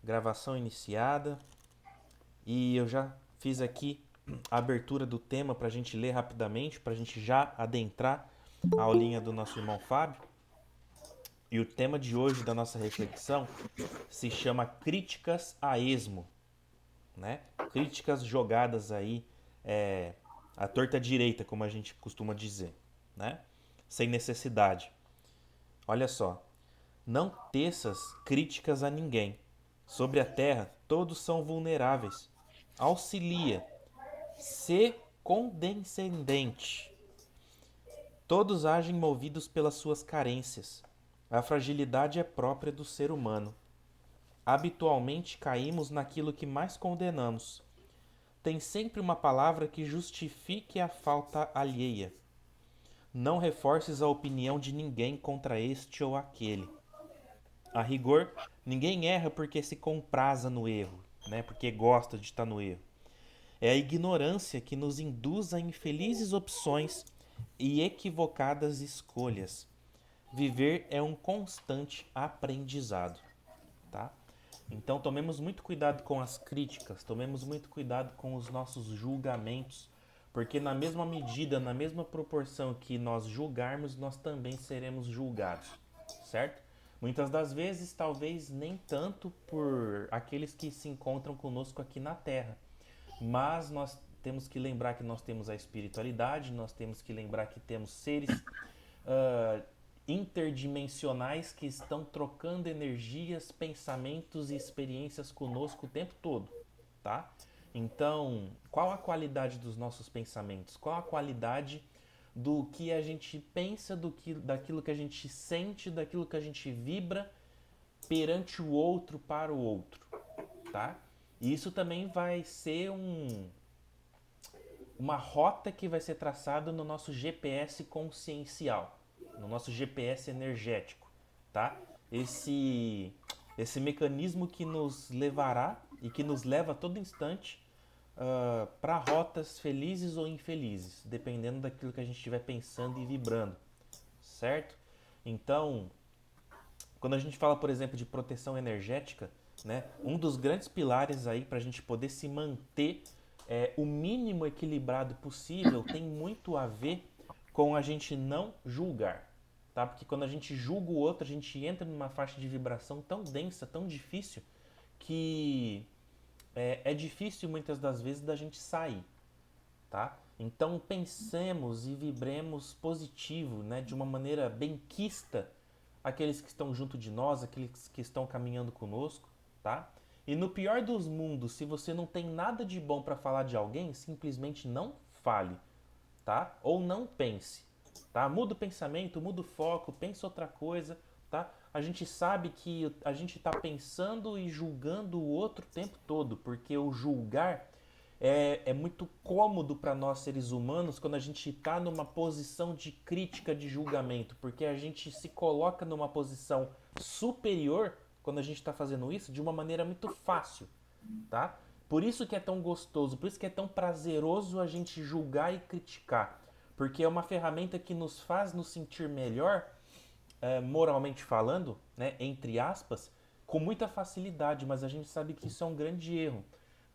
gravação iniciada e eu já fiz aqui a abertura do tema para a gente ler rapidamente, para a gente já adentrar a aulinha do nosso irmão Fábio. E o tema de hoje da nossa reflexão se chama Críticas a Esmo, né? Críticas jogadas aí à torta direita, como a gente costuma dizer, né? Sem necessidade. Olha só, não teças críticas a ninguém. Sobre a terra, todos são vulneráveis. Auxilia, se condescendente. Todos agem movidos pelas suas carências. A fragilidade é própria do ser humano. Habitualmente caímos naquilo que mais condenamos. Tem sempre uma palavra que justifique a falta alheia. Não reforces a opinião de ninguém contra este ou aquele. A rigor, ninguém erra porque se compraza no erro, né? Porque gosta de estar no erro. É a ignorância que nos induz a infelizes opções e equivocadas escolhas. Viver é um constante aprendizado, tá? Então tomemos muito cuidado com as críticas, tomemos muito cuidado com os nossos julgamentos, porque na mesma medida, na mesma proporção que nós julgarmos, nós também seremos julgados, certo? Muitas das vezes, talvez nem tanto por aqueles que se encontram conosco aqui na Terra, mas nós temos que lembrar que nós temos a espiritualidade, nós temos que lembrar que temos seres uh, interdimensionais que estão trocando energias, pensamentos e experiências conosco o tempo todo, tá? Então, qual a qualidade dos nossos pensamentos? Qual a qualidade do que a gente pensa, daquilo que a gente sente, daquilo que a gente vibra perante o outro para o outro, tá? E isso também vai ser uma rota que vai ser traçada no nosso GPS consciencial, no nosso GPS energético, tá? Esse mecanismo que nos levará e que nos leva a todo instante para rotas felizes ou infelizes, dependendo daquilo que a gente estiver pensando e vibrando, certo? Então, quando a gente fala, por exemplo, de proteção energética, né, um dos grandes pilares aí para a gente poder se manter o mínimo equilibrado possível tem muito a ver com a gente não julgar, tá? Porque quando a gente julga o outro, a gente entra numa faixa de vibração tão densa, tão difícil, que é difícil muitas das vezes da gente sair, tá? Então pensemos e vibremos positivo, né, de uma maneira benquista aqueles que estão junto de nós, aqueles que estão caminhando conosco, tá? E no pior dos mundos, se você não tem nada de bom para falar de alguém, simplesmente não fale, tá? Ou não pense, tá? Muda o pensamento, muda o foco, pensa outra coisa, tá? A gente sabe que a gente está pensando e julgando o outro o tempo todo, porque o julgar é muito cômodo para nós seres humanos quando a gente está numa posição de crítica, de julgamento, porque a gente se coloca numa posição superior quando a gente está fazendo isso de uma maneira muito fácil, tá? Por isso que é tão gostoso, por isso que é tão prazeroso a gente julgar e criticar, porque é uma ferramenta que nos faz nos sentir melhor, moralmente falando, né, entre aspas, com muita facilidade, mas a gente sabe que isso é um grande erro,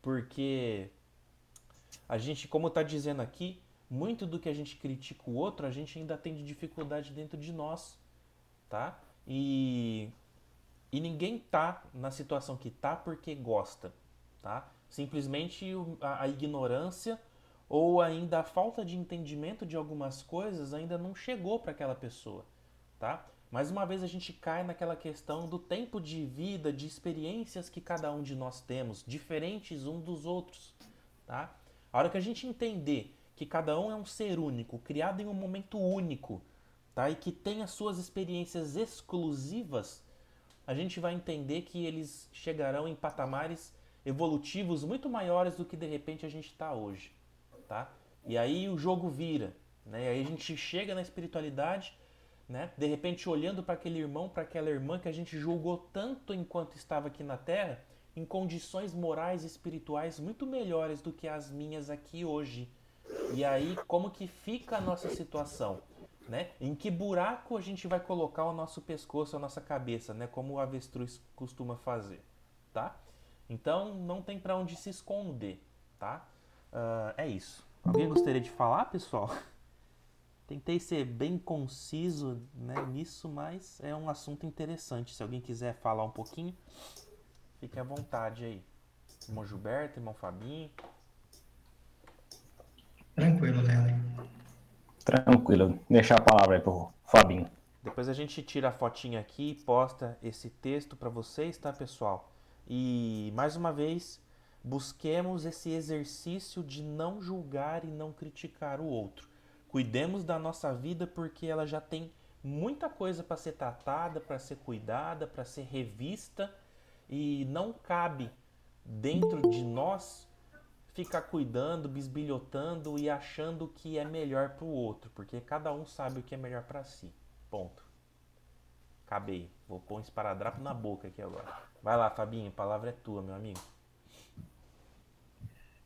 porque a gente, como está dizendo aqui, muito do que a gente critica o outro, a gente ainda tem de dificuldade dentro de nós, tá? E ninguém tá na situação que tá porque gosta, tá? Simplesmente a ignorância ou ainda a falta de entendimento de algumas coisas ainda não chegou para aquela pessoa, tá? Mais uma vez a gente cai naquela questão do tempo de vida, de experiências que cada um de nós temos, diferentes um dos outros, tá? A hora que a gente entender que cada um é um ser único, criado em um momento único, tá? E que tem as suas experiências exclusivas, a gente vai entender que eles chegarão em patamares evolutivos muito maiores do que de repente a gente está hoje, tá? E aí o jogo vira, né? E aí a gente chega na espiritualidade, né? De repente olhando para aquele irmão, para aquela irmã que a gente julgou tanto enquanto estava aqui na Terra, em condições morais e espirituais muito melhores do que as minhas aqui hoje. E aí como que fica a nossa situação? Né? Em que buraco a gente vai colocar o nosso pescoço, a nossa cabeça, né? Como o avestruz costuma fazer. tá? Então não tem para onde se esconder, tá? É isso. Alguém gostaria de falar, pessoal? Tentei ser bem conciso, né, nisso, mas é um assunto interessante. Se alguém quiser falar um pouquinho, fique à vontade aí. Irmão Gilberto, irmão Fabinho. Tranquilo, Leandro. Tranquilo. Deixar a palavra aí pro Fabinho. Depois a gente tira a fotinha aqui e posta esse texto para vocês, tá, pessoal? E mais uma vez, busquemos esse exercício de não julgar e não criticar o outro. Cuidemos da nossa vida porque ela já tem muita coisa para ser tratada, para ser cuidada, para ser revista e não cabe dentro de nós ficar cuidando, bisbilhotando e achando que é melhor para o outro, porque cada um sabe o que é melhor para si. Ponto. Acabei. Vou pôr um esparadrapo na boca aqui agora. Vai lá, Fabinho, a palavra é tua, meu amigo.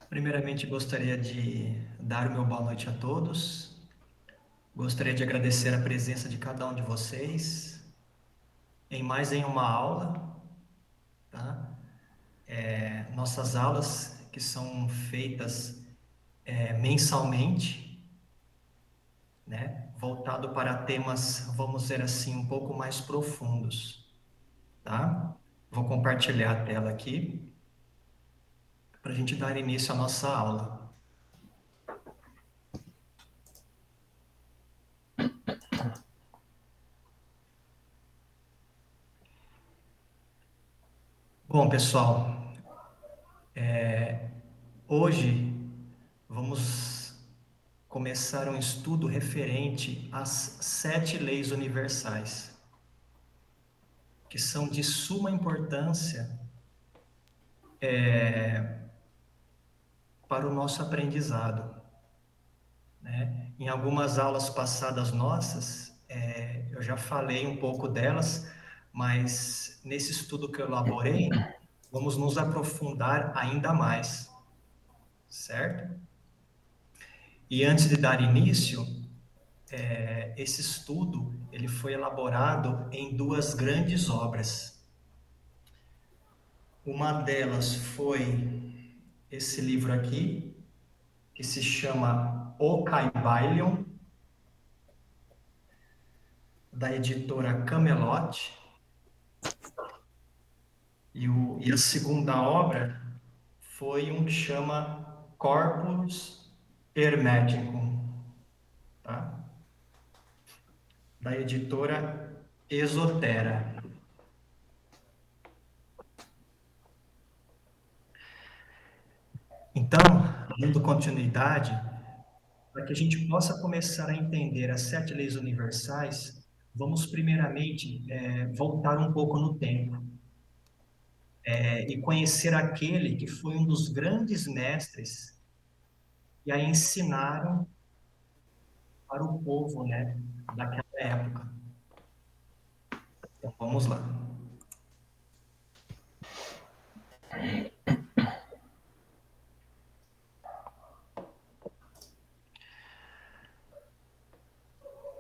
Primeiramente, gostaria de dar o meu boa noite a todos. Gostaria de agradecer a presença de cada um de vocês em mais uma aula, tá? Nossas aulas que são feitas mensalmente, né? Voltado para temas, vamos dizer assim, um pouco mais profundos, tá? Vou compartilhar a tela aqui para a gente dar início à nossa aula. Bom, pessoal, hoje vamos começar um estudo referente às 7 leis universais, que são de suma importância para o nosso aprendizado, né? Em algumas aulas passadas nossas, eu já falei um pouco delas, mas nesse estudo que eu elaborei, vamos nos aprofundar ainda mais, certo? E antes de dar início, esse estudo ele foi elaborado em 2 grandes obras. Uma delas foi esse livro aqui, que se chama O Kybalion, da editora Camelot. E a segunda obra foi um que chama Corpus Hermeticum, tá? Da editora Exotera. Então, dando continuidade, para que a gente possa começar a entender as 7 leis universais, vamos primeiramente voltar um pouco no tempo e conhecer aquele que foi um dos grandes mestres que a ensinaram para o povo, né, daquela época. Então, vamos lá.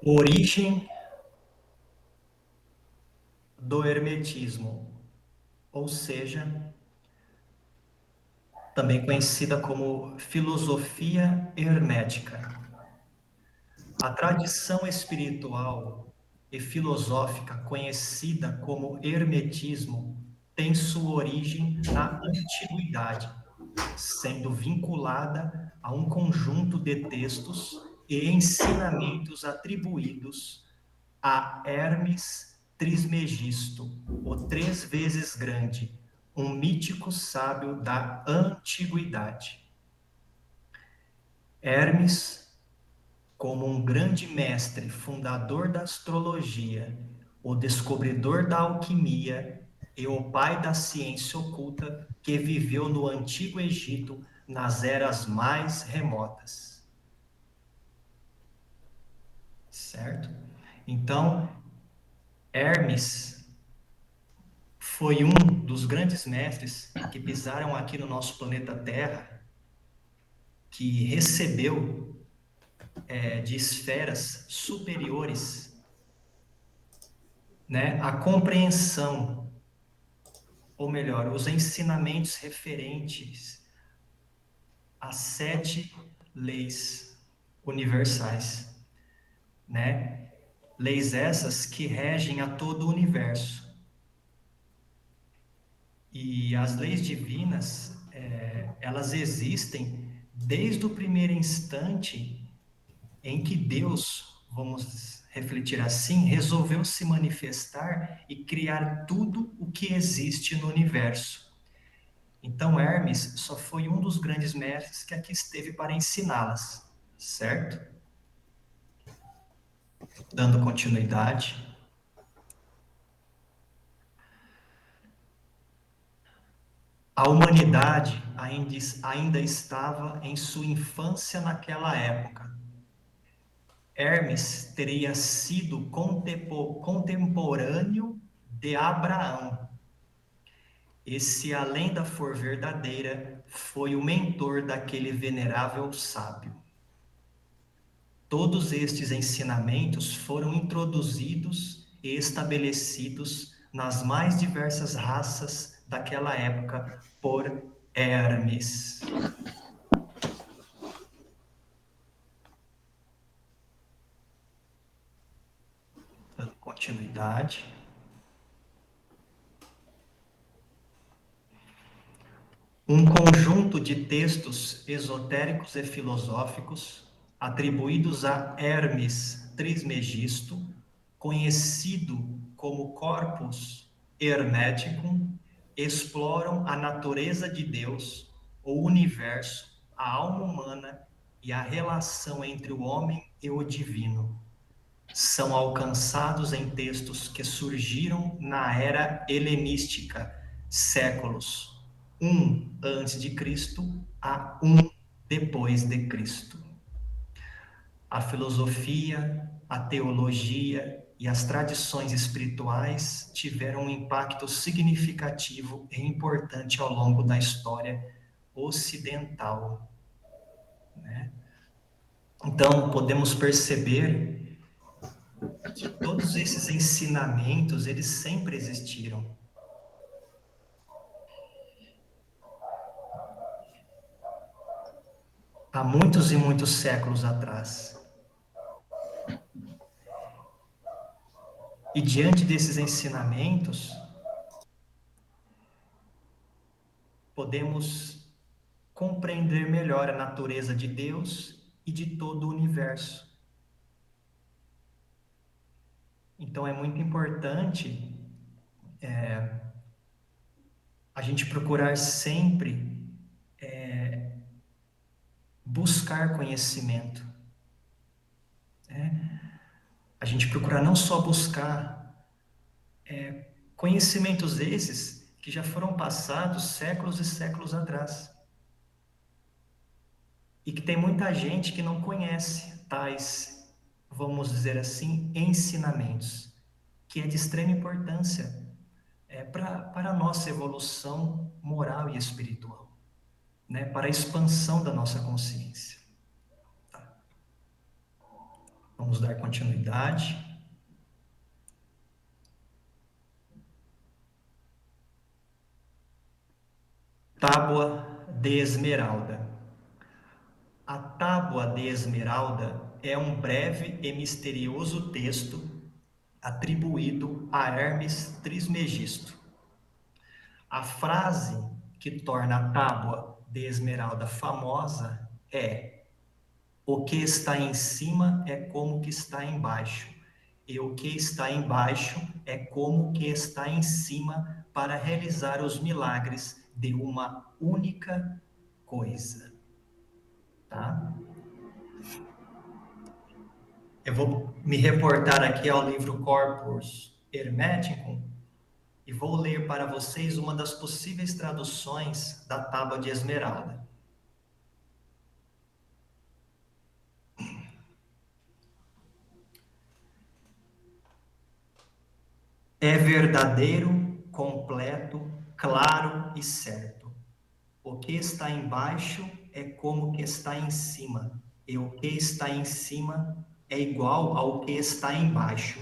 Origem do hermetismo, ou seja, também conhecida como filosofia hermética. A tradição espiritual e filosófica conhecida como hermetismo tem sua origem na antiguidade, sendo vinculada a um conjunto de textos e ensinamentos atribuídos a Hermes Trismegisto, o 3 vezes grande, um mítico sábio da antiguidade. Hermes, como um grande mestre, fundador da astrologia, o descobridor da alquimia e o pai da ciência oculta que viveu no Antigo Egito nas eras mais remotas. Certo? Então, Hermes foi um dos grandes mestres que pisaram aqui no nosso planeta Terra, que recebeu de esferas superiores, né, a compreensão ou melhor, os ensinamentos referentes às 7 leis universais, né? Leis essas que regem a todo o universo. E as leis divinas, elas existem desde o primeiro instante em que Deus, vamos refletir assim, resolveu se manifestar e criar tudo o que existe no universo. Então, Hermes só foi um dos grandes mestres que aqui esteve para ensiná-las, certo? Dando continuidade. A humanidade ainda estava em sua infância naquela época. Hermes teria sido contemporâneo de Abraão. E se a lenda for verdadeira, foi o mentor daquele venerável sábio. Todos estes ensinamentos foram introduzidos e estabelecidos nas mais diversas raças daquela época por Hermes. Dando continuidade. Um conjunto de textos esotéricos e filosóficos atribuídos a Hermes Trismegisto, conhecido como Corpus Hermeticum, exploram a natureza de Deus, o universo, a alma humana e a relação entre o homem e o divino. São alcançados em textos que surgiram na era helenística, séculos 1 antes de Cristo a 1 depois de Cristo. A filosofia, a teologia e as tradições espirituais tiveram um impacto significativo e importante ao longo da história ocidental, né? Então, podemos perceber que todos esses ensinamentos, eles sempre existiram. Há muitos e muitos séculos atrás. E diante desses ensinamentos, podemos compreender melhor a natureza de Deus e de todo o universo. Então é muito importante a gente procurar sempre buscar conhecimento, né? A gente procurar não só buscar conhecimentos esses que já foram passados séculos e séculos atrás. E que tem muita gente que não conhece tais, vamos dizer assim, ensinamentos, que é de extrema importância para a nossa evolução moral e espiritual, né? Para a expansão da nossa consciência. Tá. Vamos dar continuidade. Tábua de Esmeralda. A Tábua de Esmeralda é um breve e misterioso texto atribuído a Hermes Trismegisto. A frase que torna a Tábua de Esmeralda famosa é: o que está em cima é como que está embaixo, e o que está embaixo é como que está em cima, para realizar os milagres de uma única coisa. Tá? Eu vou me reportar aqui ao livro Corpus Hermeticum e vou ler para vocês uma das possíveis traduções da Tábua de Esmeralda. É verdadeiro, completo, claro e certo. O que está embaixo é como o que está em cima, e o que está em cima é igual ao que está embaixo,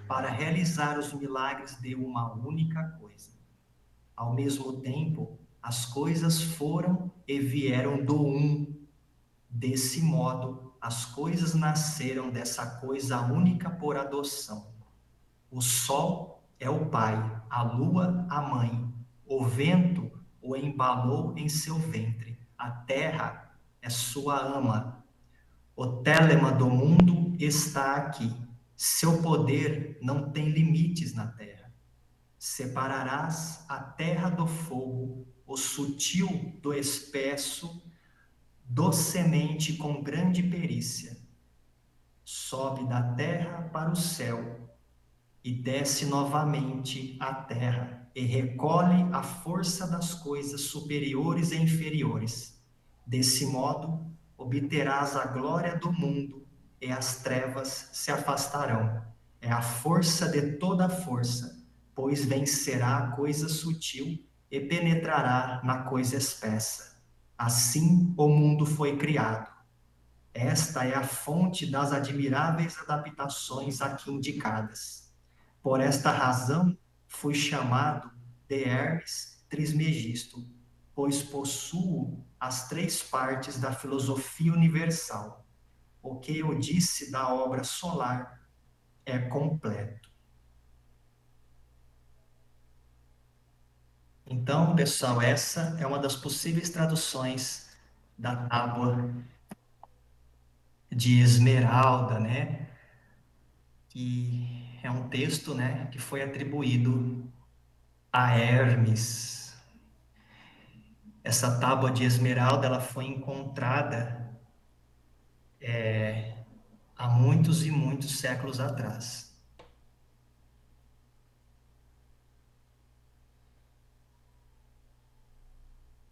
para realizar os milagres de uma única coisa. Ao mesmo tempo, as coisas foram e vieram do um. Desse modo, as coisas nasceram dessa coisa única por adoção. O sol é o pai, a lua a mãe, o vento o embalou em seu ventre, a terra é sua ama. O telema do mundo está aqui. Seu poder não tem limites na terra. Separarás a terra do fogo, o sutil do espesso, docemente com grande perícia. Sobe da terra para o céu e desce novamente à terra e recolhe a força das coisas superiores e inferiores. Desse modo, obterás a glória do mundo e as trevas se afastarão. É a força de toda força, pois vencerá a coisa sutil e penetrará na coisa espessa. Assim o mundo foi criado. Esta é a fonte das admiráveis adaptações aqui indicadas. Por esta razão, fui chamado de Hermes Trismegisto, pois possuo as três partes da filosofia universal. O que eu disse da obra solar é completo. Então, pessoal, essa é uma das possíveis traduções da tábua de Esmeralda, né? Que é um texto, né, que foi atribuído a Hermes. Essa tábua de Esmeralda, ela foi encontrada há muitos e muitos séculos atrás.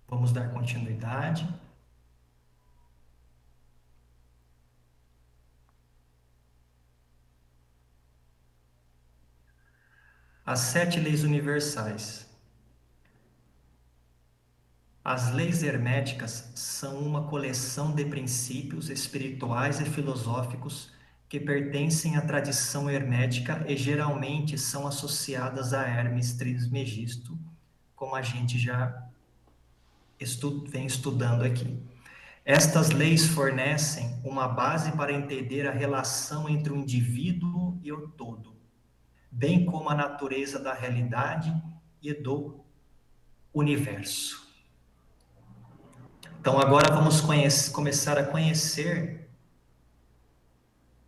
Vamos dar continuidade. As 7 leis universais. As leis herméticas são uma coleção de princípios espirituais e filosóficos que pertencem à tradição hermética e geralmente são associadas a Hermes Trismegisto, como a gente já vem estudando aqui. Estas leis fornecem uma base para entender a relação entre o indivíduo e o todo, bem como a natureza da realidade e do universo. Então, agora vamos começar a conhecer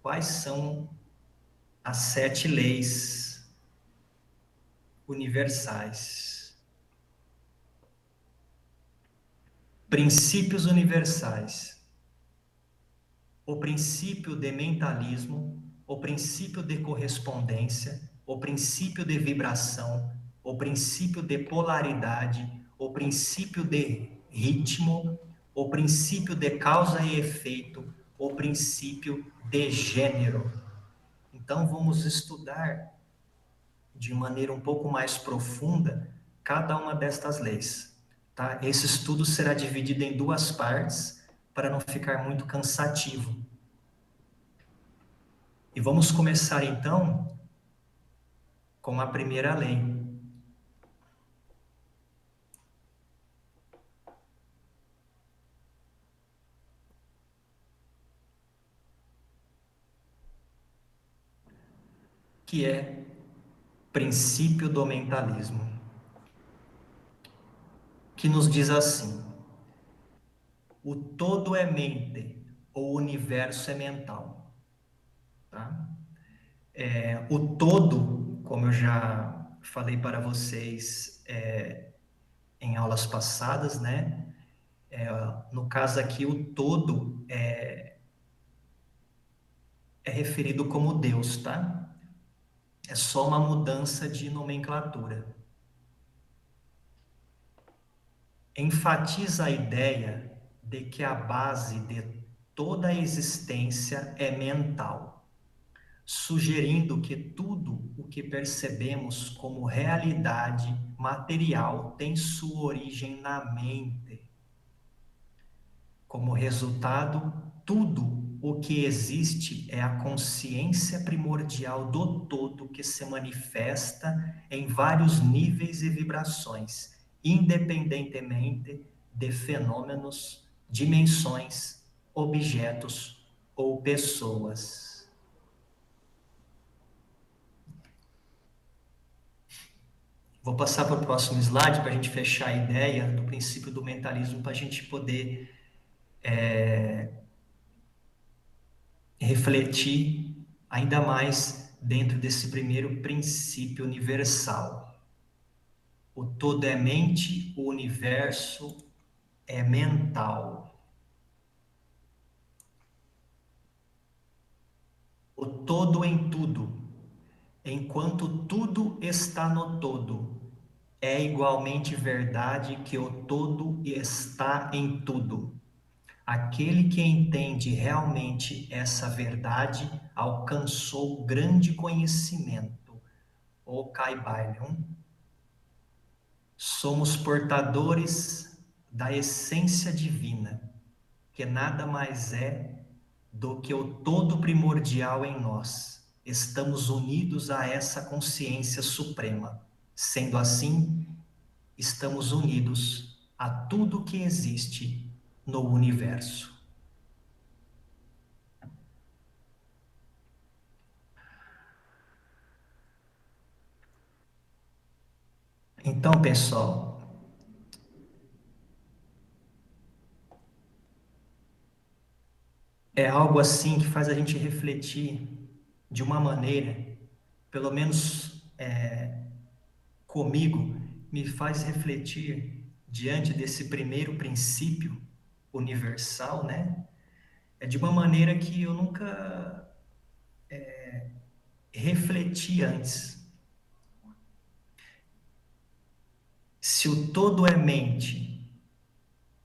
quais são as 7 leis universais. Princípios universais. O princípio de mentalismo, o princípio de correspondência, o princípio de vibração, o princípio de polaridade, o princípio de ritmo, o princípio de causa e efeito, o princípio de gênero. Então, vamos estudar de maneira um pouco mais profunda cada uma destas leis. Tá? Esse estudo será dividido em 2 partes para não ficar muito cansativo. E vamos começar então com a primeira lei. Que é princípio do mentalismo, que nos diz assim: o todo é mente, o universo é mental. Tá? O todo, como eu já falei para vocês em aulas passadas, né? No caso aqui, o todo é referido como Deus, tá? É só uma mudança de nomenclatura. Enfatiza a ideia de que a base de toda a existência é mental, sugerindo que tudo o que percebemos como realidade material tem sua origem na mente. Como resultado, tudo o que existe é a consciência primordial do todo que se manifesta em vários níveis e vibrações, independentemente de fenômenos, dimensões, objetos ou pessoas. Vou passar para o próximo slide para a gente fechar a ideia do princípio do mentalismo, para a gente poder refletir ainda mais dentro desse primeiro princípio universal. O todo é mente, o universo é mental. O todo em tudo, enquanto tudo está no todo, é igualmente verdade que o todo está em tudo. Aquele que entende realmente essa verdade alcançou grande conhecimento. O Kaivallion. Somos portadores da essência divina, que nada mais é do que o todo primordial em nós. Estamos unidos a essa consciência suprema. Sendo assim, estamos unidos a tudo que existe no universo. Então, pessoal, é algo assim que faz a gente refletir de uma maneira, pelo menos comigo, me faz refletir diante desse primeiro princípio universal, né? É de uma maneira que eu nunca refleti antes. Se o todo é mente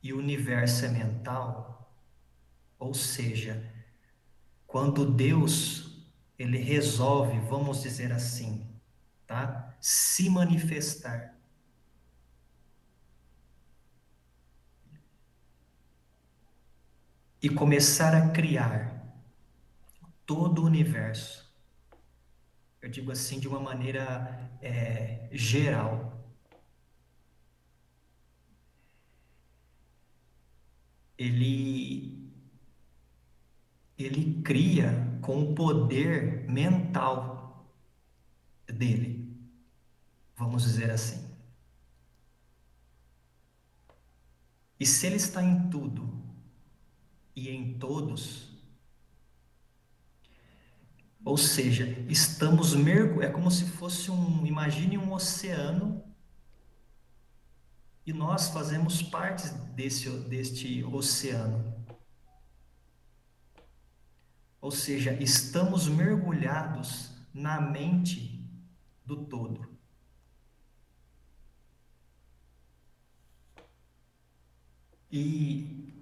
e o universo é mental, ou seja, quando Deus ele resolve, vamos dizer assim, tá? Se manifestar e começar a criar todo o universo, eu digo assim de uma maneira geral, ele cria com o poder mental dele, vamos dizer assim. E se ele está em tudo e em todos, ou seja, estamos é como se fosse imagine um oceano e nós fazemos parte deste oceano. Ou seja, estamos mergulhados na mente do todo. E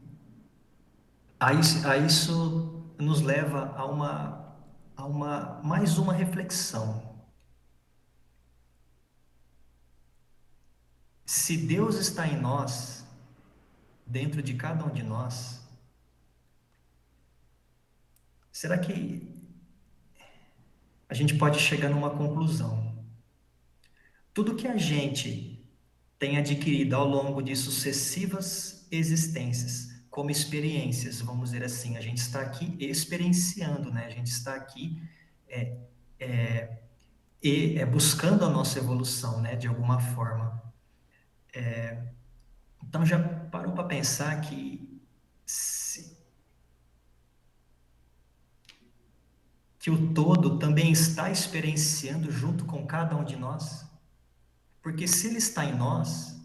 a isso nos leva a mais uma reflexão. Se Deus está em nós, dentro de cada um de nós, será que a gente pode chegar numa conclusão? Tudo que a gente tem adquirido ao longo de sucessivas existências, como experiências, vamos dizer assim, a gente está aqui experienciando, né? A gente está aqui buscando a nossa evolução, né? De alguma forma. Então já parou para pensar que o todo também está experienciando junto com cada um de nós? Porque se ele está em nós,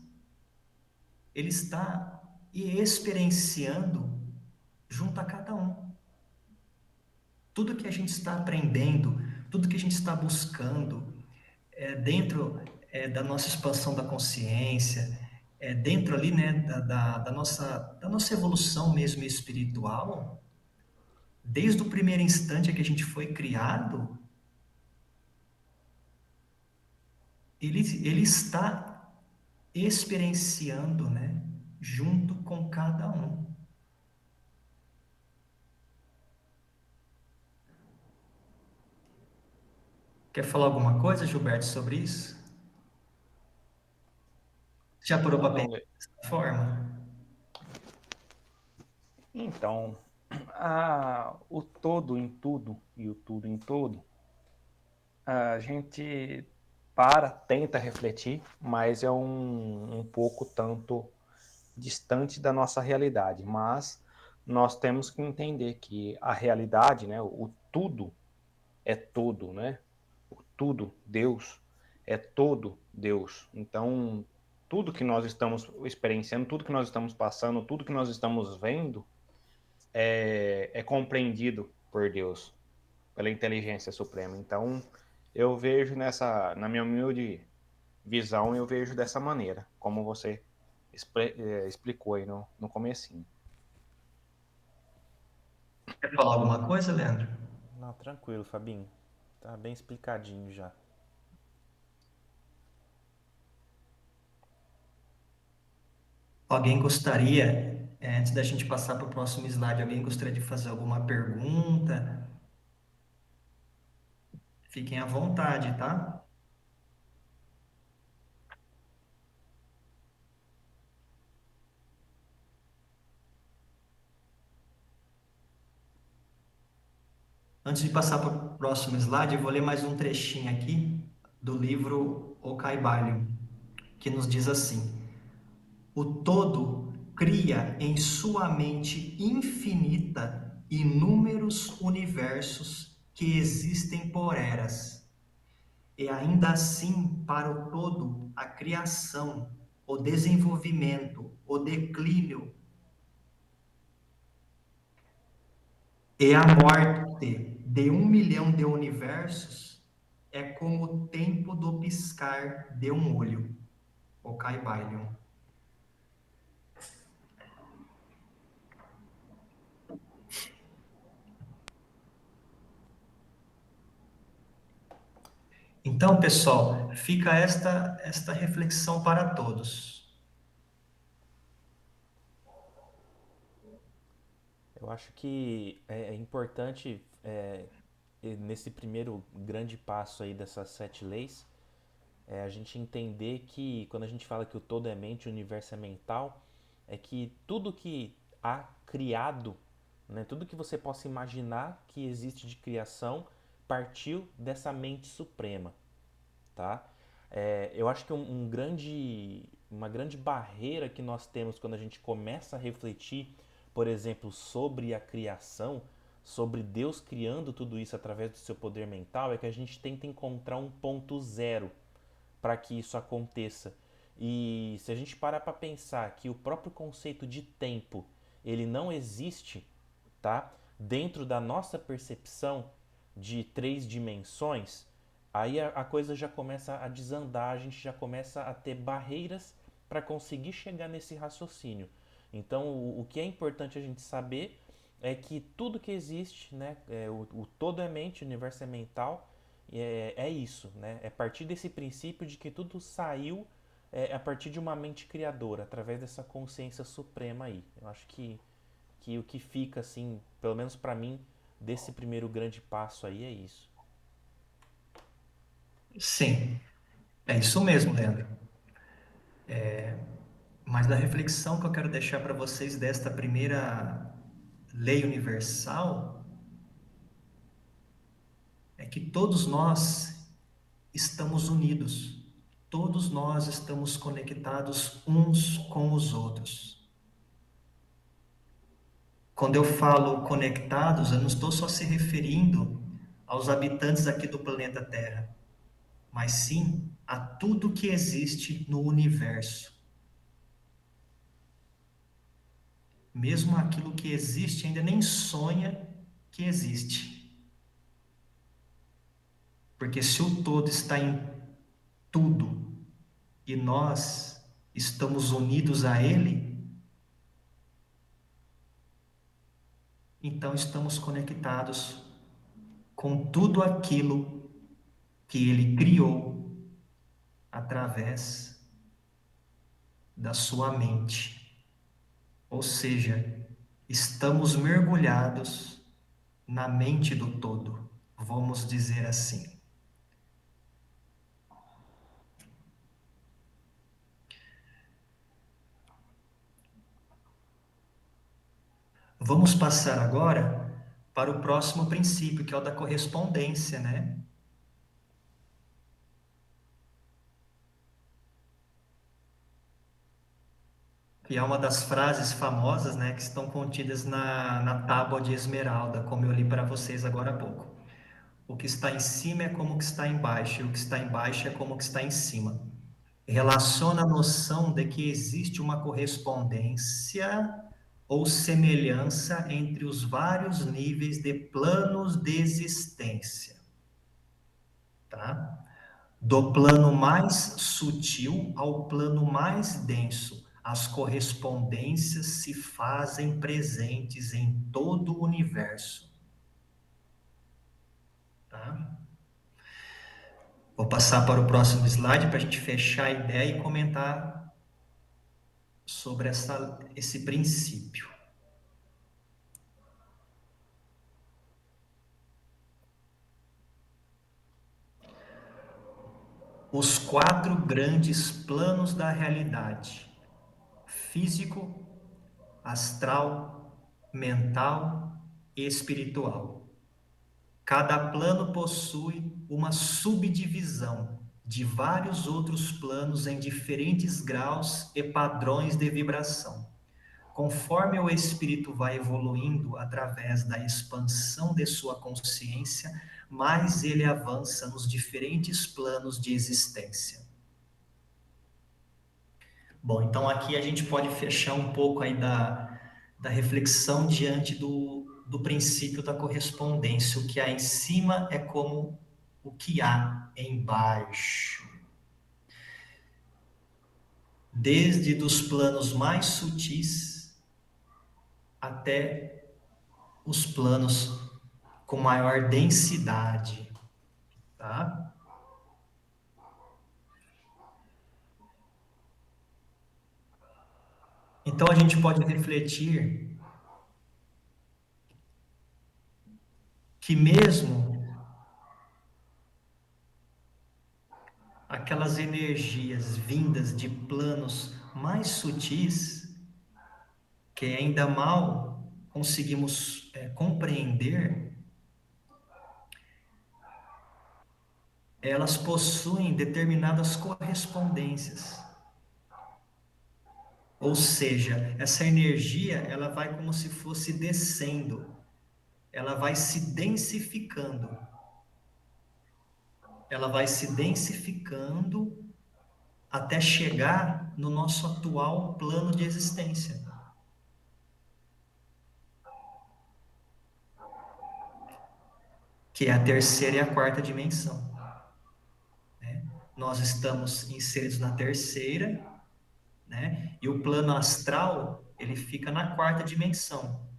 ele está experienciando junto a cada um. Tudo que a gente está aprendendo, tudo que a gente está buscando, dentro da nossa expansão da consciência, dentro ali, né, da nossa evolução mesmo espiritual, desde o primeiro instante que a gente foi criado, ele está experienciando, né, junto com cada um. Quer falar alguma coisa, Gilberto, sobre isso? Já parou Não, para não. pensar dessa forma? Então, o todo em tudo e o tudo em todo, a gente tenta refletir, mas é um pouco tanto distante da nossa realidade. Mas nós temos que entender que a realidade, né, o tudo é todo, né? O tudo, Deus, é todo Deus. Então, tudo que nós estamos experienciando, tudo que nós estamos passando, tudo que nós estamos vendo é compreendido por Deus, pela inteligência suprema. Então, eu vejo na minha humilde visão, eu vejo dessa maneira, como você explicou aí no comecinho. Quer falar alguma coisa, Leandro? Não, tranquilo, Fabinho. Tá bem explicadinho já. Alguém gostaria, antes da gente passar para o próximo slide, alguém gostaria de fazer alguma pergunta? Fiquem à vontade, tá? Antes de passar para o próximo slide, eu vou ler mais um trechinho aqui do livro O Caibalion, que nos diz assim: o todo cria em sua mente infinita inúmeros universos que existem por eras. E ainda assim, para o todo, a criação, o desenvolvimento, o declínio e a morte de 1 milhão de universos é como o tempo do piscar de um olho. O Caibalion. Então, pessoal, fica esta reflexão para todos. Eu acho que é importante, nesse primeiro grande passo aí dessas 7 leis, a gente entender que quando a gente fala que o todo é mente, o universo é mental, é que tudo que há criado, né, tudo que você possa imaginar que existe de criação, partiu dessa mente suprema, tá? Eu acho que uma grande barreira que nós temos quando a gente começa a refletir, por exemplo, sobre a criação, sobre Deus criando tudo isso através do seu poder mental, é que a gente tenta encontrar um ponto zero para que isso aconteça. E se a gente parar para pensar que o próprio conceito de tempo ele não existe, tá? Dentro da nossa percepção de 3 dimensões, aí a coisa já começa a desandar, a gente já começa a ter barreiras para conseguir chegar nesse raciocínio. Então, o que é importante a gente saber é que tudo que existe, né, o todo é mente, o universo é mental, é isso, né? É a partir desse princípio de que tudo saiu a partir de uma mente criadora, através dessa consciência suprema aí. Eu acho que o que fica, assim, pelo menos para mim, desse primeiro grande passo aí é isso. Sim, é isso mesmo, Leandro. Mas a reflexão que eu quero deixar para vocês desta primeira lei universal é que todos nós estamos unidos, todos nós estamos conectados uns com os outros. Quando eu falo conectados, eu não estou só se referindo aos habitantes aqui do planeta Terra, mas sim a tudo que existe no universo. Mesmo aquilo que existe ainda nem sonha que existe. Porque se o todo está em tudo e nós estamos unidos a Ele, então estamos conectados com tudo aquilo que Ele criou através da sua mente. Ou seja, estamos mergulhados na mente do todo, vamos dizer assim. Vamos passar agora para o próximo princípio, que é o da correspondência, né? Que é uma das frases famosas, né, que estão contidas na Tábua de Esmeralda, como eu li para vocês agora há pouco. O que está em cima é como o que está embaixo, e o que está embaixo é como o que está em cima. Relaciona a noção de que existe uma correspondência ou semelhança entre os vários níveis de planos de existência, tá? Do plano mais sutil ao plano mais denso, as correspondências se fazem presentes em todo o universo, tá? Vou passar para o próximo slide para a gente fechar a ideia e comentar sobre esse princípio. Os 4 grandes planos da realidade: físico, astral, mental e espiritual. Cada plano possui uma subdivisão de vários outros planos em diferentes graus e padrões de vibração. Conforme o espírito vai evoluindo através da expansão de sua consciência, mais ele avança nos diferentes planos de existência. Bom, então aqui a gente pode fechar um pouco aí da reflexão diante do princípio da correspondência. O que há em cima é como o que há embaixo. Desde dos planos mais sutis até os planos com maior densidade, tá? Então a gente pode refletir que mesmo aquelas energias vindas de planos mais sutis, que ainda mal conseguimos compreender, elas possuem determinadas correspondências. Ou seja, essa energia, ela vai como se fosse descendo, ela vai se densificando. Ela vai se densificando até chegar no nosso atual plano de existência. Que é a terceira e a quarta dimensão. Né? Nós estamos inseridos na terceira, né? E o plano astral, ele fica na quarta dimensão.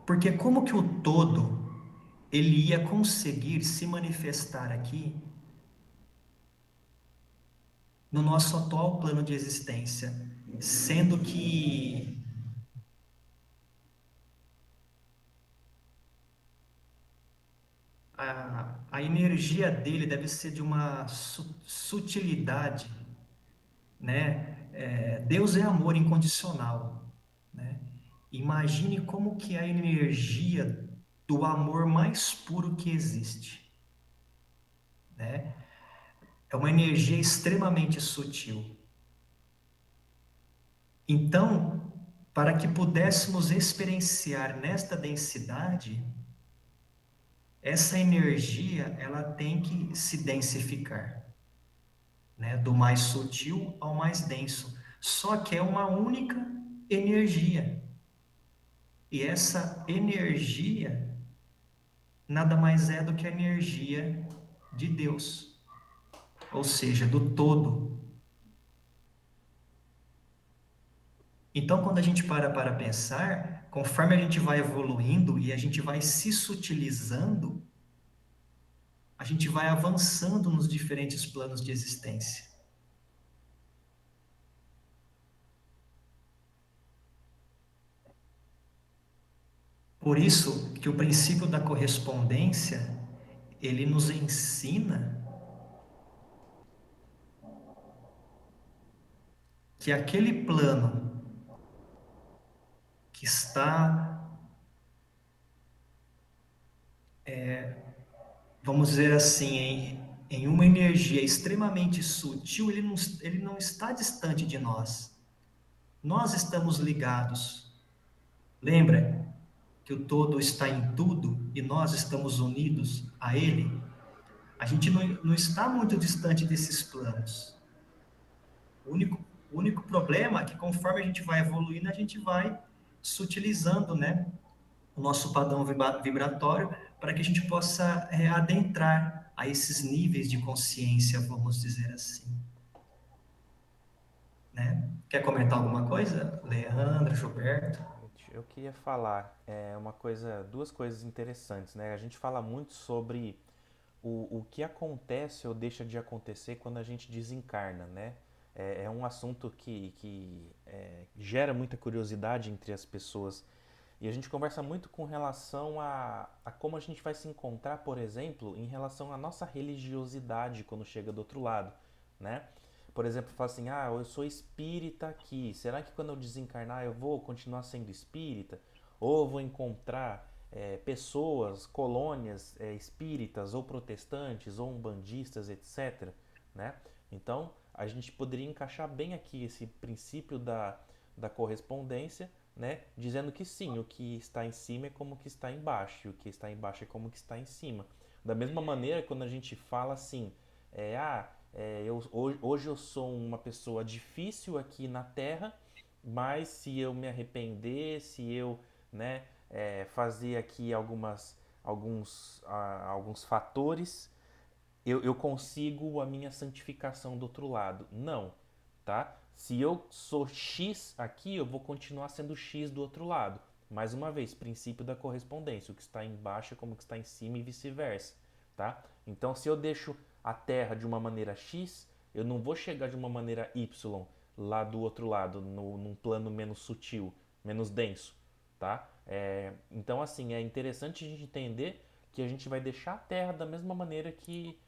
Porque como que o todo, ele ia conseguir se manifestar aqui no nosso atual plano de existência, sendo que a energia dele deve ser de uma sutilidade, né? Deus é amor incondicional, né? Imagine como que é a energia do amor mais puro que existe, né? É uma energia extremamente sutil. Então, para que pudéssemos experienciar nesta densidade, essa energia, ela tem que se densificar, né? Do mais sutil ao mais denso. Só que é uma única energia. E essa energia nada mais é do que a energia de Deus, ou seja, do todo. Então, quando a gente para pensar, conforme a gente vai evoluindo e a gente vai se sutilizando, a gente vai avançando nos diferentes planos de existência. Por isso que o princípio da correspondência, ele nos ensina que aquele plano que está, vamos dizer assim, em uma energia extremamente sutil, ele não está distante de nós. Nós estamos ligados. Lembra que o todo está em tudo e nós estamos unidos a ele? A gente não está muito distante desses planos. O único problema é que conforme a gente vai evoluindo, a gente vai sutilizando, né, o nosso padrão vibratório para que a gente possa adentrar a esses níveis de consciência, vamos dizer assim. Né? Quer comentar alguma coisa? Leandro, Gilberto? Eu queria falar duas coisas interessantes, né? A gente fala muito sobre o que acontece ou deixa de acontecer quando a gente desencarna, né? É um assunto que gera muita curiosidade entre as pessoas e a gente conversa muito com relação a como a gente vai se encontrar, por exemplo, em relação à nossa religiosidade quando chega do outro lado, né? Por exemplo, fala assim, eu sou espírita aqui, será que quando eu desencarnar eu vou continuar sendo espírita? Ou eu vou encontrar pessoas, colônias espíritas ou protestantes ou umbandistas, etc. Né? Então, a gente poderia encaixar bem aqui esse princípio da correspondência, né? Dizendo que sim, o que está em cima é como o que está embaixo, e o que está embaixo é como o que está em cima. Da mesma maneira, quando a gente fala assim, hoje eu sou uma pessoa difícil aqui na Terra, mas se eu me arrepender, se eu, né, fazer aqui alguns fatores, eu consigo a minha santificação do outro lado. Não, tá? Se eu sou X aqui, eu vou continuar sendo X do outro lado. Mais uma vez, princípio da correspondência. O que está embaixo é como o que está em cima e vice-versa, tá? Então, se eu deixo a Terra de uma maneira X, eu não vou chegar de uma maneira Y lá do outro lado, num plano menos sutil, menos denso, tá? Então, assim, é interessante a gente entender que a gente vai deixar a Terra da mesma maneira que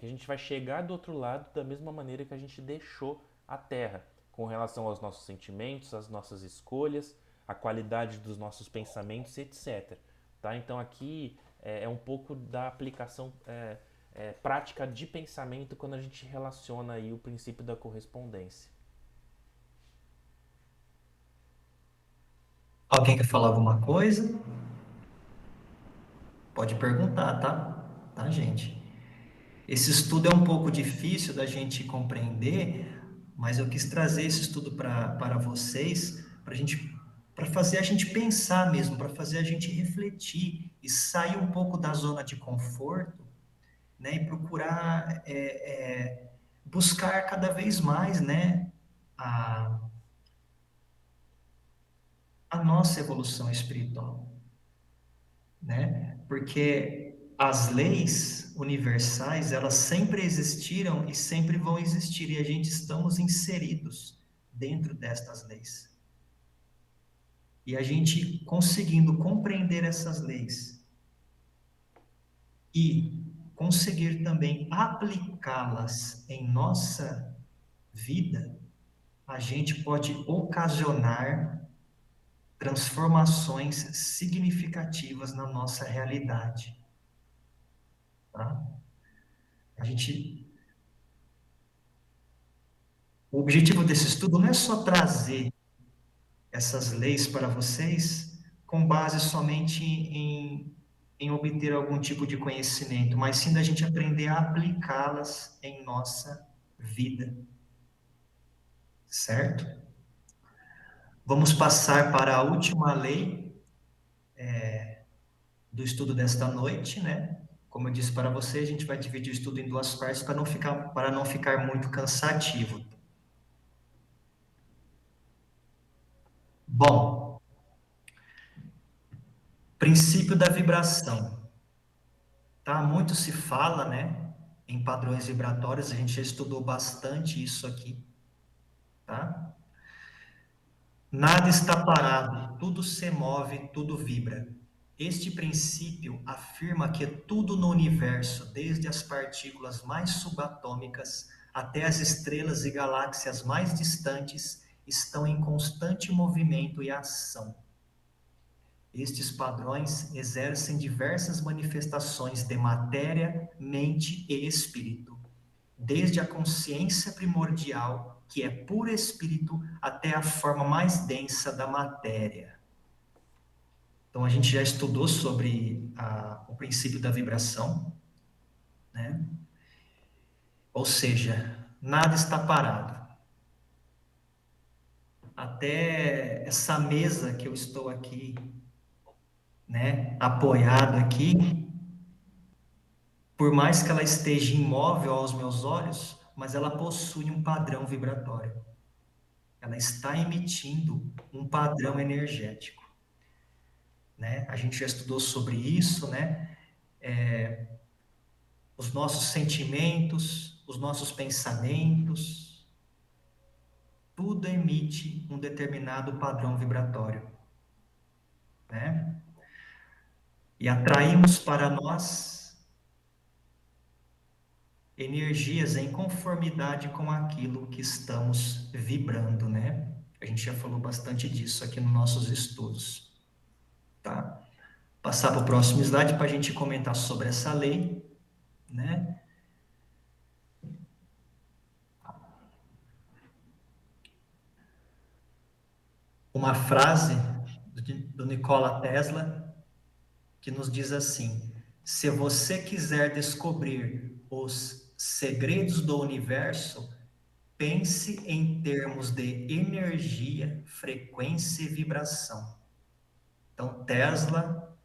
a gente vai chegar do outro lado da mesma maneira que a gente deixou a Terra, com relação aos nossos sentimentos, às nossas escolhas, a qualidade dos nossos pensamentos, etc. Tá? Então aqui um pouco da aplicação prática de pensamento quando a gente relaciona aí o princípio da correspondência. Alguém quer falar alguma coisa? Pode perguntar, tá? Tá, gente? Esse estudo é um pouco difícil da gente compreender, mas eu quis trazer esse estudo para vocês, para fazer a gente pensar mesmo, para fazer a gente refletir e sair um pouco da zona de conforto, né? E procurar buscar cada vez mais, né? A, a nossa evolução espiritual, né? Porque as leis universais, elas sempre existiram e sempre vão existir, e a gente estamos inseridos dentro destas leis. E a gente conseguindo compreender essas leis e conseguir também aplicá-las em nossa vida, a gente pode ocasionar transformações significativas na nossa realidade. Tá? A gente, o objetivo desse estudo não é só trazer essas leis para vocês com base somente em obter algum tipo de conhecimento, mas sim da gente aprender a aplicá-las em nossa vida, certo? Vamos passar para a última lei do estudo desta noite, né? Como eu disse para você, a gente vai dividir o estudo em duas partes para não ficar muito cansativo. Bom, princípio da vibração. Tá? Muito se fala, né, em padrões vibratórios, a gente já estudou bastante isso aqui, tá? Nada está parado, tudo se move, tudo vibra. Este princípio afirma que tudo no universo, desde as partículas mais subatômicas até as estrelas e galáxias mais distantes estão em constante movimento e ação. Estes padrões exercem diversas manifestações de matéria, mente e espírito, desde a consciência primordial, que é puro espírito, até a forma mais densa da matéria. Então, a gente já estudou sobre o princípio da vibração, né? Ou seja, nada está parado. Até essa mesa que eu estou aqui, né, apoiado aqui, por mais que ela esteja imóvel aos meus olhos, mas ela possui um padrão vibratório. Ela está emitindo um padrão energético, né? A gente já estudou sobre isso, né? Os nossos sentimentos, os nossos pensamentos, tudo emite um determinado padrão vibratório, né? E atraímos para nós energias em conformidade com aquilo que estamos vibrando, né? A gente já falou bastante disso aqui nos nossos estudos, tá? Passar para o próximo slide para a gente comentar sobre essa lei, né? Uma frase do Nikola Tesla que nos diz assim: se você quiser descobrir os segredos do universo, pense em termos de energia, frequência e vibração. Então, Tesla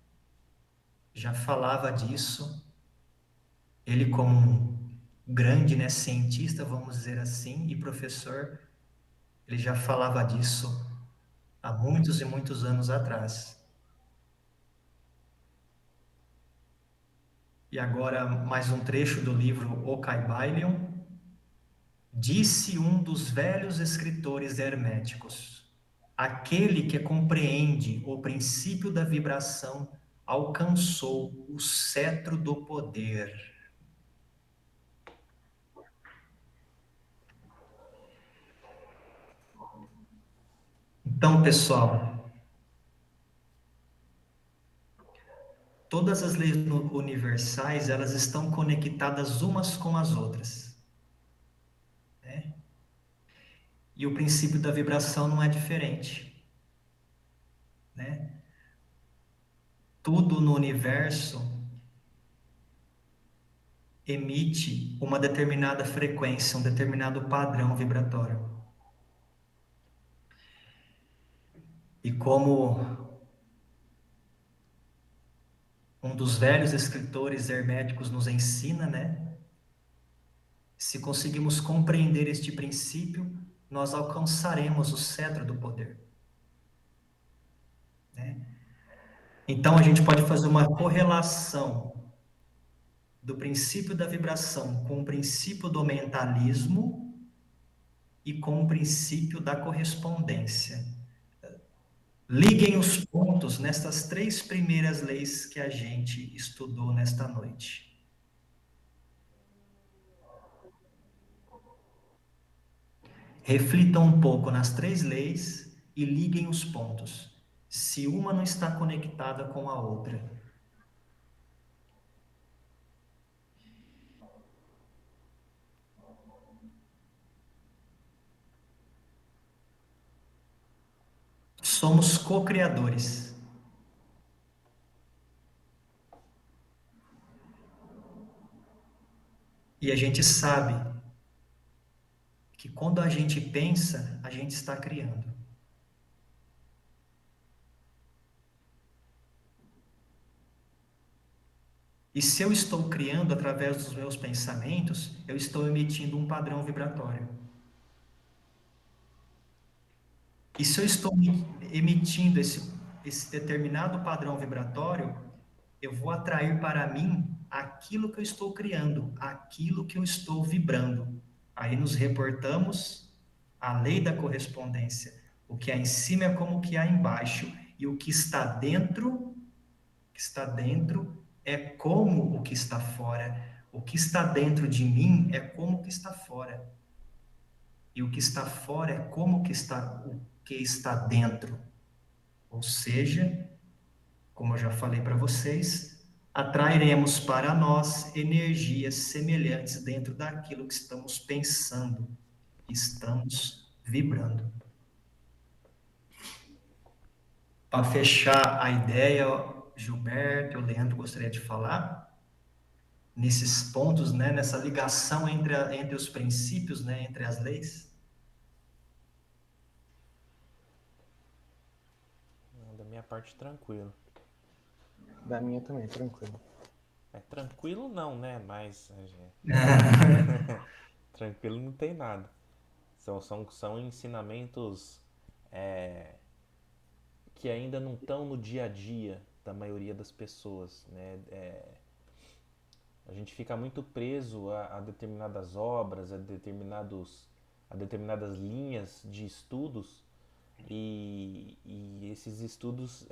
já falava disso. Ele, como um grande, né, cientista, vamos dizer assim, e professor, ele já falava disso há muitos e muitos anos atrás. E agora, mais um trecho do livro O Kybalion. Disse um dos velhos escritores herméticos: aquele que compreende o princípio da vibração alcançou o cetro do poder. Então, pessoal, todas as leis universais, elas estão conectadas umas com as outras, né? E o princípio da vibração não é diferente, né? Tudo no universo emite uma determinada frequência, um determinado padrão vibratório. E como um dos velhos escritores herméticos nos ensina, né? Se conseguimos compreender este princípio, nós alcançaremos o cetro do poder, né? Então a gente pode fazer uma correlação do princípio da vibração com o princípio do mentalismo e com o princípio da correspondência. Liguem os pontos nestas 3 primeiras leis que a gente estudou nesta noite. Reflitam um pouco nas 3 leis e liguem os pontos, se uma não está conectada com a outra. Somos co-criadores. E a gente sabe que quando a gente pensa, a gente está criando. E se eu estou criando através dos meus pensamentos, eu estou emitindo um padrão vibratório. E se eu estou emitindo esse determinado padrão vibratório, eu vou atrair para mim aquilo que eu estou criando, aquilo que eu estou vibrando. Aí nos reportamos à lei da correspondência. O que há em cima é como o que há embaixo, e o que está dentro é como o que está fora. O que está dentro de mim é como que está fora. E o que está fora é como que está o que está dentro. Ou seja, como eu já falei para vocês, atrairemos para nós energias semelhantes dentro daquilo que estamos pensando, estamos vibrando. Para fechar a ideia, Gilberto, o Leandro gostaria de falar nesses pontos, né, nessa ligação entre os princípios, né, entre as leis. Da minha parte, tranquilo. Da minha também, tranquilo. É tranquilo não, né? Mas tranquilo não tem nada. São ensinamentos é, que ainda não estão no dia a dia da maioria das pessoas, né? A gente fica muito preso a determinadas obras, a determinadas linhas de estudos e esses estudos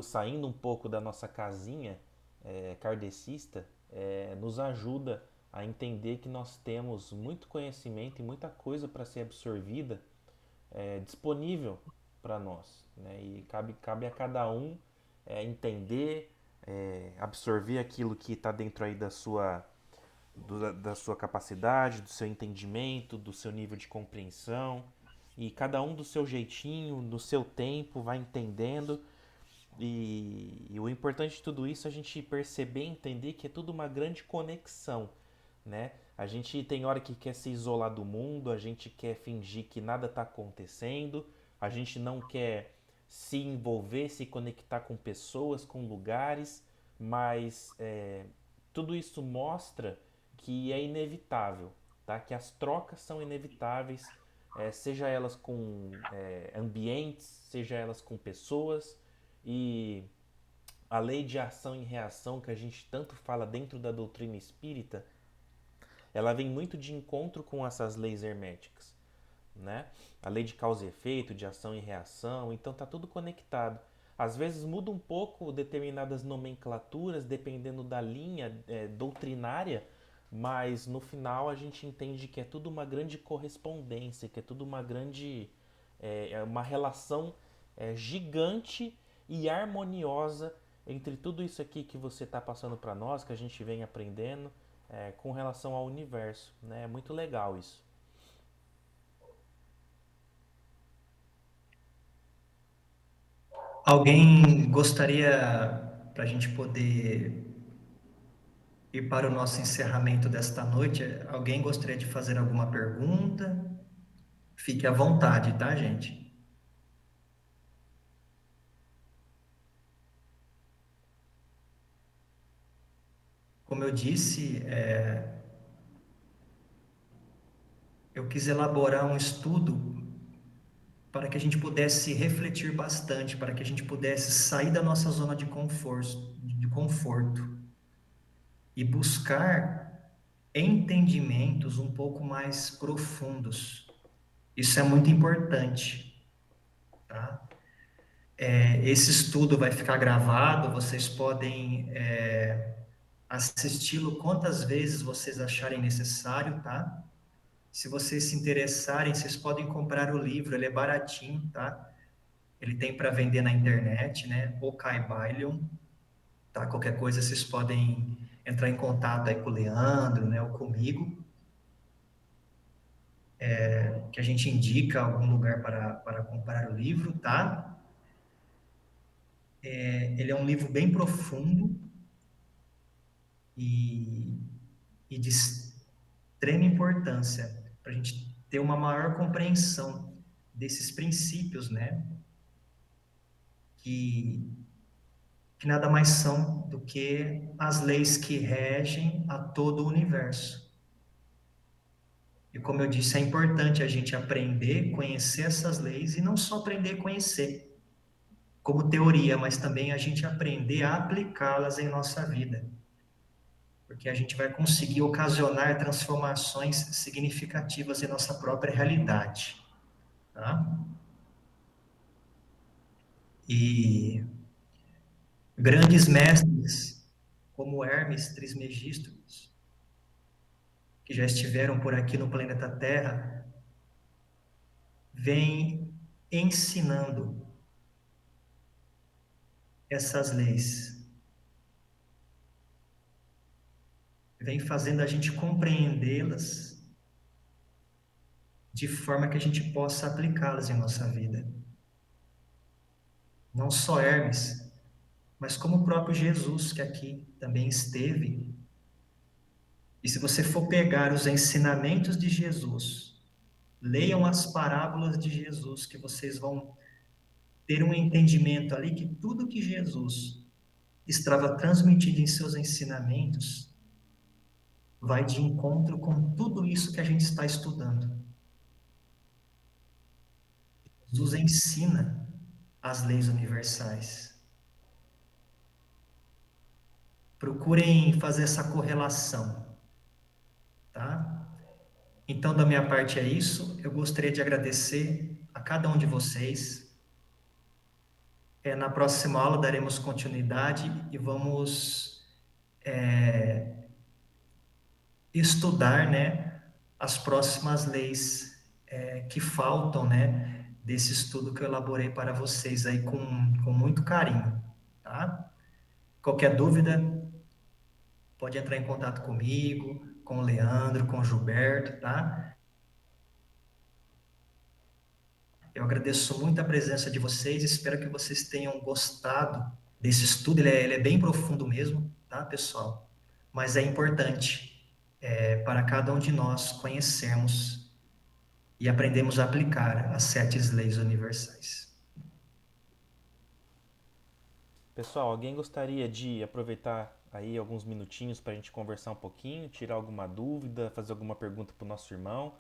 saindo um pouco da nossa casinha kardecista nos ajuda a entender que nós temos muito conhecimento e muita coisa para ser absorvida disponível para nós, né? E cabe a cada um entender, absorver aquilo que está dentro aí da sua capacidade, do seu entendimento, do seu nível de compreensão. E cada um do seu jeitinho, no seu tempo, vai entendendo. E o importante de tudo isso é a gente perceber e entender que é tudo uma grande conexão, né? A gente tem hora que quer se isolar do mundo, a gente quer fingir que nada está acontecendo, a gente não quer se envolver, se conectar com pessoas, com lugares, mas tudo isso mostra que é inevitável, tá? Que as trocas são inevitáveis, seja elas com ambientes, seja elas com pessoas, e a lei de ação e reação que a gente tanto fala dentro da doutrina espírita, ela vem muito de encontro com essas leis herméticas, né? A lei de causa e efeito, de ação e reação, então tá tudo conectado. Às vezes muda um pouco determinadas nomenclaturas dependendo da linha doutrinária, mas no final a gente entende que é tudo uma grande correspondência, que é tudo uma grande uma relação gigante e harmoniosa entre tudo isso aqui que você está passando para nós, que a gente vem aprendendo com relação ao universo, né? É muito legal isso. Alguém gostaria, para a gente poder ir para o nosso encerramento desta noite, alguém gostaria de fazer alguma pergunta? Fique à vontade, tá, gente? Como eu disse, eu quis elaborar um estudo para que a gente pudesse refletir bastante, para que a gente pudesse sair da nossa zona de conforto e buscar entendimentos um pouco mais profundos. Isso é muito importante, tá? Esse estudo vai ficar gravado, vocês podem assisti-lo quantas vezes vocês acharem necessário, tá? Se vocês se interessarem, vocês podem comprar o livro, ele é baratinho, tá? Ele tem para vender na internet, né? O Kybalion, tá? Qualquer coisa vocês podem entrar em contato aí com o Leandro, né? Ou comigo, que a gente indica algum lugar para comprar o livro, tá? Ele é um livro bem profundo e, e de extrema importância para a gente ter uma maior compreensão desses princípios, né? Que nada mais são do que as leis que regem a todo o universo. E como eu disse, é importante a gente aprender, conhecer essas leis e não só aprender a conhecer como teoria, mas também a gente aprender a aplicá-las em nossa vida. Porque a gente vai conseguir ocasionar transformações significativas em nossa própria realidade, tá? E grandes mestres como Hermes Trismegisto, que já estiveram por aqui no planeta Terra, vem ensinando essas leis, vem fazendo a gente compreendê-las de forma que a gente possa aplicá-las em nossa vida. Não só Hermes, mas como o próprio Jesus, que aqui também esteve. E se você for pegar os ensinamentos de Jesus, leiam as parábolas de Jesus, que vocês vão ter um entendimento ali que tudo que Jesus estava transmitindo em seus ensinamentos vai de encontro com tudo isso que a gente está estudando. Jesus ensina as leis universais. Procurem fazer essa correlação, tá? Então, da minha parte é isso. Eu gostaria de agradecer a cada um de vocês. Na próxima aula daremos continuidade e vamos estudar, né, as próximas leis que faltam, né, desse estudo que eu elaborei para vocês aí com muito carinho, tá? Qualquer dúvida, pode entrar em contato comigo, com o Leandro, com o Gilberto, tá? Eu agradeço muito a presença de vocês, espero que vocês tenham gostado desse estudo, ele é bem profundo mesmo, tá, pessoal? Mas é importante para cada um de nós conhecermos e aprendemos a aplicar as 7 leis universais. Pessoal, alguém gostaria de aproveitar aí alguns minutinhos para a gente conversar um pouquinho, tirar alguma dúvida, fazer alguma pergunta para o nosso irmão?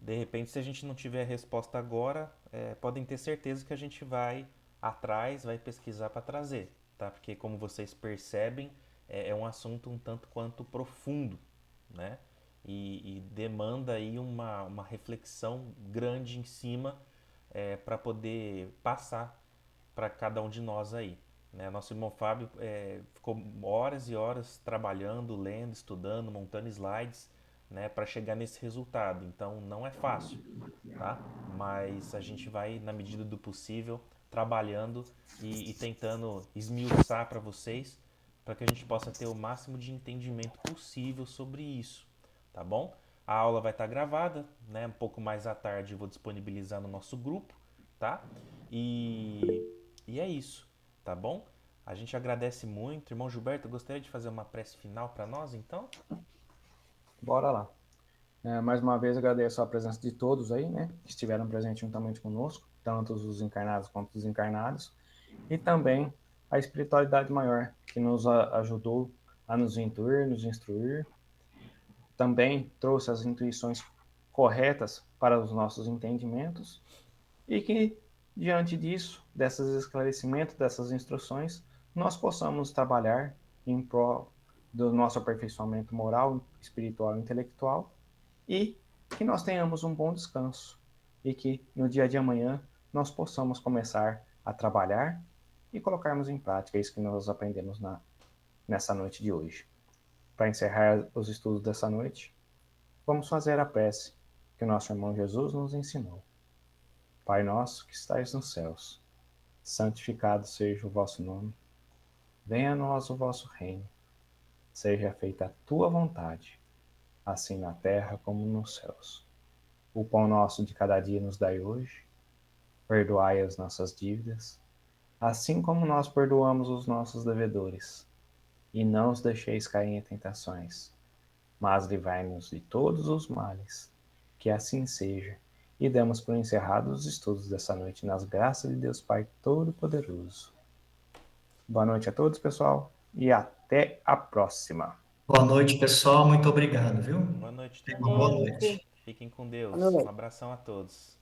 De repente, se a gente não tiver a resposta agora, podem ter certeza que a gente vai atrás, vai pesquisar para trazer, tá? Porque como vocês percebem, é um assunto um tanto quanto profundo, né? E demanda aí uma reflexão grande em cima para poder passar para cada um de nós aí. Né? Nosso irmão Fábio ficou horas e horas trabalhando, lendo, estudando, montando slides, né, para chegar nesse resultado. Então não é fácil, tá? Mas a gente vai, na medida do possível, trabalhando e tentando esmiuçar para vocês, para que a gente possa ter o máximo de entendimento possível sobre isso, tá bom? A aula vai estar gravada, né? Um pouco mais à tarde eu vou disponibilizar no nosso grupo, tá? E é isso, tá bom? A gente agradece muito. Irmão Gilberto, gostaria de fazer uma prece final para nós, então? Bora lá. Mais uma vez agradeço a presença de todos aí, né, que estiveram presentes juntamente conosco, tanto os encarnados quanto os desencarnados, e também a espiritualidade maior, que nos ajudou a nos intuir, nos instruir, também trouxe as intuições corretas para os nossos entendimentos, e que, diante disso, desses esclarecimentos, dessas instruções, nós possamos trabalhar em prol do nosso aperfeiçoamento moral, espiritual e intelectual, e que nós tenhamos um bom descanso e que no dia de amanhã nós possamos começar a trabalhar e colocarmos em prática isso que nós aprendemos nessa noite de hoje. Para encerrar os estudos dessa noite, vamos fazer a prece que o nosso irmão Jesus nos ensinou. Pai nosso que estais nos céus, santificado seja o vosso nome. Venha a nós o vosso reino. Seja feita a tua vontade, assim na terra como nos céus. O pão nosso de cada dia nos dai hoje. Perdoai as nossas dívidas, assim como nós perdoamos os nossos devedores. E não os deixeis cair em tentações, mas livrai-nos de todos os males. Que assim seja. E damos por encerrados os estudos dessa noite nas graças de Deus Pai Todo-Poderoso. Boa noite a todos, pessoal, e até a próxima. Boa noite, pessoal. Muito obrigado, viu? Boa noite, Tenha tudo uma de boa bom. noite. Fiquem com Deus. Um abração a todos.